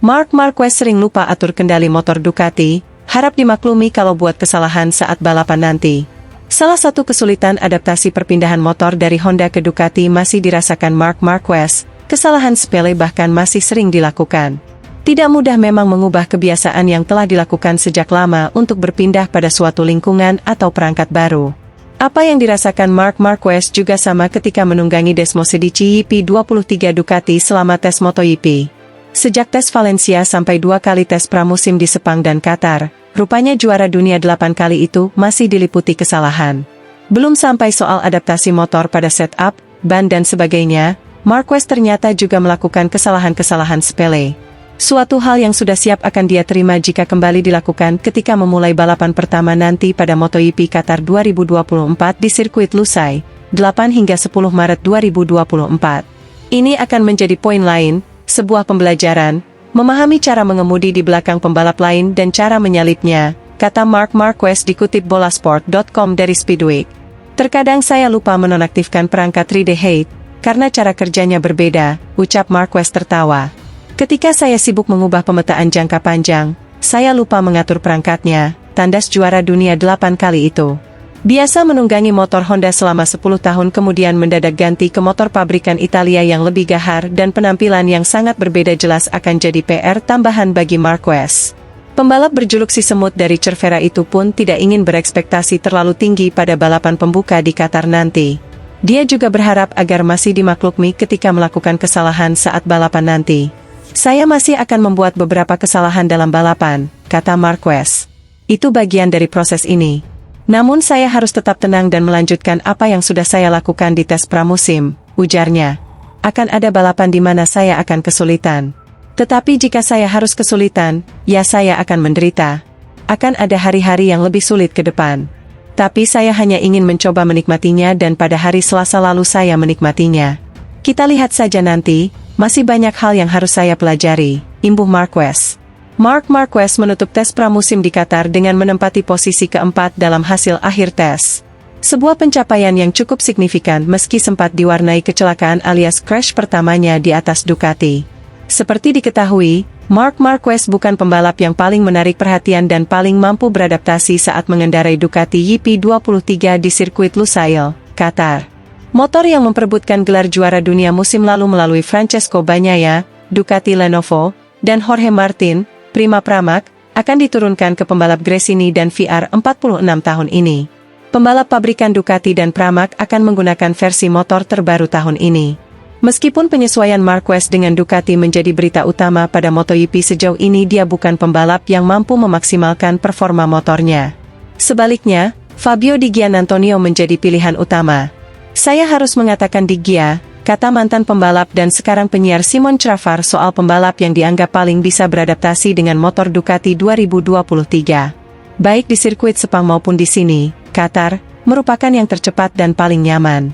Marc Marquez sering lupa atur kendali motor Ducati, harap dimaklumi kalau buat kesalahan saat balapan nanti. Salah satu kesulitan adaptasi perpindahan motor dari Honda ke Ducati masih dirasakan Marc Marquez, kesalahan sepele bahkan masih sering dilakukan. Tidak mudah memang mengubah kebiasaan yang telah dilakukan sejak lama untuk berpindah pada suatu lingkungan atau perangkat baru. Apa yang dirasakan Marc Marquez juga sama ketika menunggangi Desmosedici YP23 Ducati selama tes MotoGP. Sejak tes Valencia sampai 2 kali tes pramusim di Sepang dan Qatar, rupanya juara dunia 8 kali itu masih diliputi kesalahan. Belum sampai soal adaptasi motor pada setup, ban dan sebagainya, Marquez ternyata juga melakukan kesalahan-kesalahan sepele. Suatu hal yang sudah siap akan dia terima jika kembali dilakukan ketika memulai balapan pertama nanti pada MotoGP Qatar 2024 di sirkuit Lusail, 8 hingga 10 Maret 2024. Ini akan menjadi poin lain, sebuah pembelajaran, memahami cara mengemudi di belakang pembalap lain dan cara menyalipnya, kata Marc Marquez dikutip bolasport.com dari Speedweek. Terkadang saya lupa menonaktifkan perangkat Ride Height, karena cara kerjanya berbeda, ucap Marquez tertawa. Ketika saya sibuk mengubah pemetaan jangka panjang, saya lupa mengatur perangkatnya, tandas juara dunia 8 kali itu. Biasa menunggangi motor Honda selama 10 tahun kemudian mendadak ganti ke motor pabrikan Italia yang lebih gahar dan penampilan yang sangat berbeda jelas akan jadi PR tambahan bagi Marquez. Pembalap berjuluk si semut dari Cervera itu pun tidak ingin berekspektasi terlalu tinggi pada balapan pembuka di Qatar nanti. Dia juga berharap agar masih dimaklumi ketika melakukan kesalahan saat balapan nanti. Saya masih akan membuat beberapa kesalahan dalam balapan, kata Marquez. Itu bagian dari proses ini. Namun saya harus tetap tenang dan melanjutkan apa yang sudah saya lakukan di tes pramusim, ujarnya. Akan ada balapan di mana saya akan kesulitan. Tetapi jika saya harus kesulitan, ya saya akan menderita. Akan ada hari-hari yang lebih sulit ke depan. Tapi saya hanya ingin mencoba menikmatinya dan pada hari Selasa lalu saya menikmatinya. Kita lihat saja nanti. Masih banyak hal yang harus saya pelajari, imbuh Marquez. Marc Marquez menutup tes pramusim di Qatar dengan menempati posisi keempat dalam hasil akhir tes. Sebuah pencapaian yang cukup signifikan meski sempat diwarnai kecelakaan alias crash pertamanya di atas Ducati. Seperti diketahui, Marc Marquez bukan pembalap yang paling menarik perhatian dan paling mampu beradaptasi saat mengendarai Ducati YP23 di sirkuit Lusail, Qatar. Motor yang memperebutkan gelar juara dunia musim lalu melalui Francesco Bagnaia, Ducati Lenovo, dan Jorge Martin, Prima Pramac, akan diturunkan ke pembalap Gresini dan VR 46 tahun ini. Pembalap pabrikan Ducati dan Pramac akan menggunakan versi motor terbaru tahun ini. Meskipun penyesuaian Marquez dengan Ducati menjadi berita utama pada MotoGP sejauh ini dia bukan pembalap yang mampu memaksimalkan performa motornya. Sebaliknya, Fabio Di Giannantonio menjadi pilihan utama. Saya harus mengatakan Di Gia, kata mantan pembalap dan sekarang penyiar Simon Travar soal pembalap yang dianggap paling bisa beradaptasi dengan motor Ducati 2023. Baik di sirkuit Sepang maupun di sini, Qatar, merupakan yang tercepat dan paling nyaman.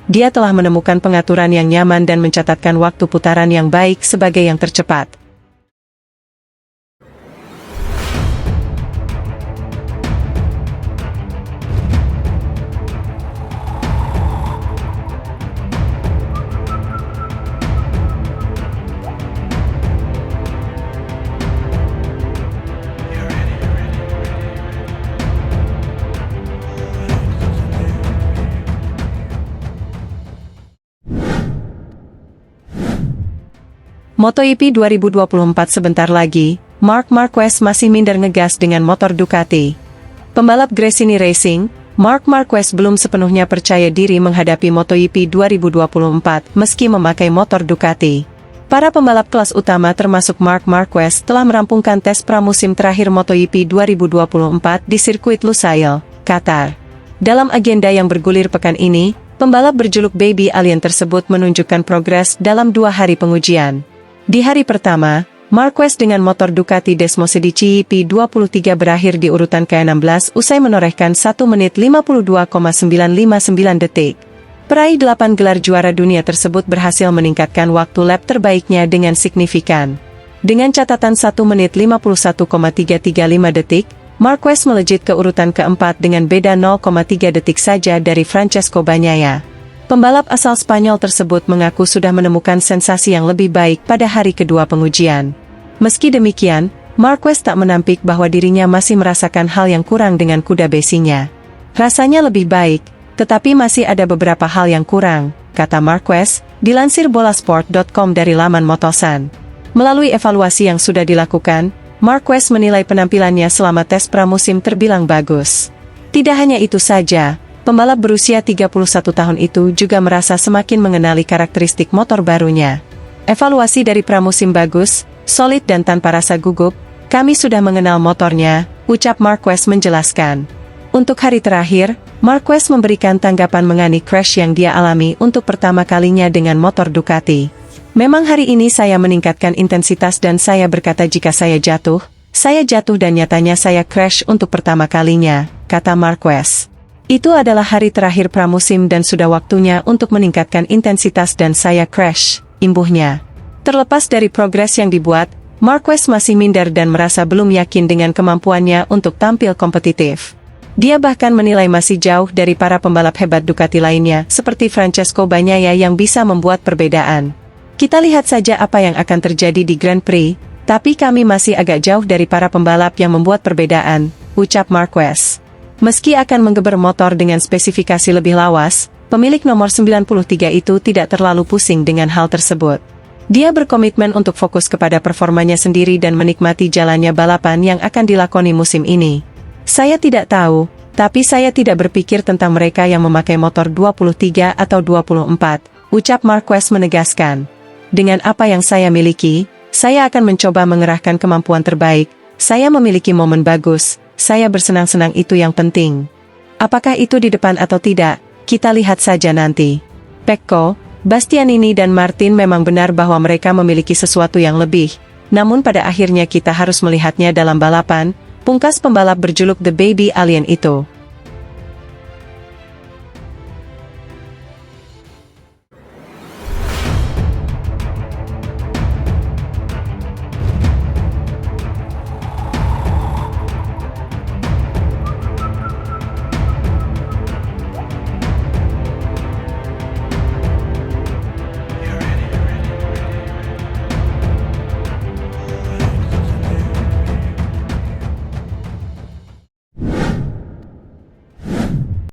Dia telah menemukan pengaturan yang nyaman dan mencatatkan waktu putaran yang baik sebagai yang tercepat. MotoGP 2024 sebentar lagi, Marc Marquez masih minder ngegas dengan motor Ducati. Pembalap Gresini Racing, Marc Marquez belum sepenuhnya percaya diri menghadapi MotoGP 2024 meski memakai motor Ducati. Para pembalap kelas utama termasuk Marc Marquez telah merampungkan tes pramusim terakhir MotoGP 2024 di sirkuit Lusail, Qatar. Dalam agenda yang bergulir pekan ini, pembalap berjuluk Baby Alien tersebut menunjukkan progres dalam 2 hari pengujian. Di hari pertama, Marquez dengan motor Ducati Desmosedici YP23 berakhir di urutan ke-16 usai menorehkan 1 menit 52,959 detik. Peraih 8 gelar juara dunia tersebut berhasil meningkatkan waktu lap terbaiknya dengan signifikan. Dengan catatan 1 menit 51,335 detik, Marquez melejit ke urutan keempat dengan beda 0,3 detik saja dari Francesco Bagnaia. Pembalap asal Spanyol tersebut mengaku sudah menemukan sensasi yang lebih baik pada hari kedua pengujian. Meski demikian, Marquez tak menampik bahwa dirinya masih merasakan hal yang kurang dengan kuda besinya. Rasanya lebih baik, tetapi masih ada beberapa hal yang kurang, kata Marquez, dilansir bolasport.com dari laman Motosan. Melalui evaluasi yang sudah dilakukan, Marquez menilai penampilannya selama tes pramusim terbilang bagus. Tidak hanya itu saja, pembalap berusia 31 tahun itu juga merasa semakin mengenali karakteristik motor barunya. Evaluasi dari pramusim bagus, solid dan tanpa rasa gugup, kami sudah mengenal motornya, ucap Marquez menjelaskan. Untuk hari terakhir, Marquez memberikan tanggapan mengenai crash yang dia alami untuk pertama kalinya dengan motor Ducati. Memang hari ini saya meningkatkan intensitas dan saya berkata jika saya jatuh dan nyatanya saya crash untuk pertama kalinya, kata Marquez. Itu adalah hari terakhir pramusim dan sudah waktunya untuk meningkatkan intensitas dan saya crash, imbuhnya. Terlepas dari progres yang dibuat, Marquez masih minder dan merasa belum yakin dengan kemampuannya untuk tampil kompetitif. Dia bahkan menilai masih jauh dari para pembalap hebat Ducati lainnya, seperti Francesco Bagnaia yang bisa membuat perbedaan. Kita lihat saja apa yang akan terjadi di Grand Prix, tapi kami masih agak jauh dari para pembalap yang membuat perbedaan, ucap Marquez. Meski akan menggeber motor dengan spesifikasi lebih lawas, pemilik nomor 93 itu tidak terlalu pusing dengan hal tersebut. Dia berkomitmen untuk fokus kepada performanya sendiri dan menikmati jalannya balapan yang akan dilakoni musim ini. Saya tidak tahu, tapi saya tidak berpikir tentang mereka yang memakai motor 23 atau 24, ucap Marquez menegaskan. Dengan apa yang saya miliki, saya akan mencoba mengerahkan kemampuan terbaik, saya memiliki momen bagus, saya bersenang-senang itu yang penting. Apakah itu di depan atau tidak, kita lihat saja nanti. Pecco, Bastianini dan Martin memang benar bahwa mereka memiliki sesuatu yang lebih, namun pada akhirnya kita harus melihatnya dalam balapan, pungkas pembalap berjuluk The Baby Alien itu.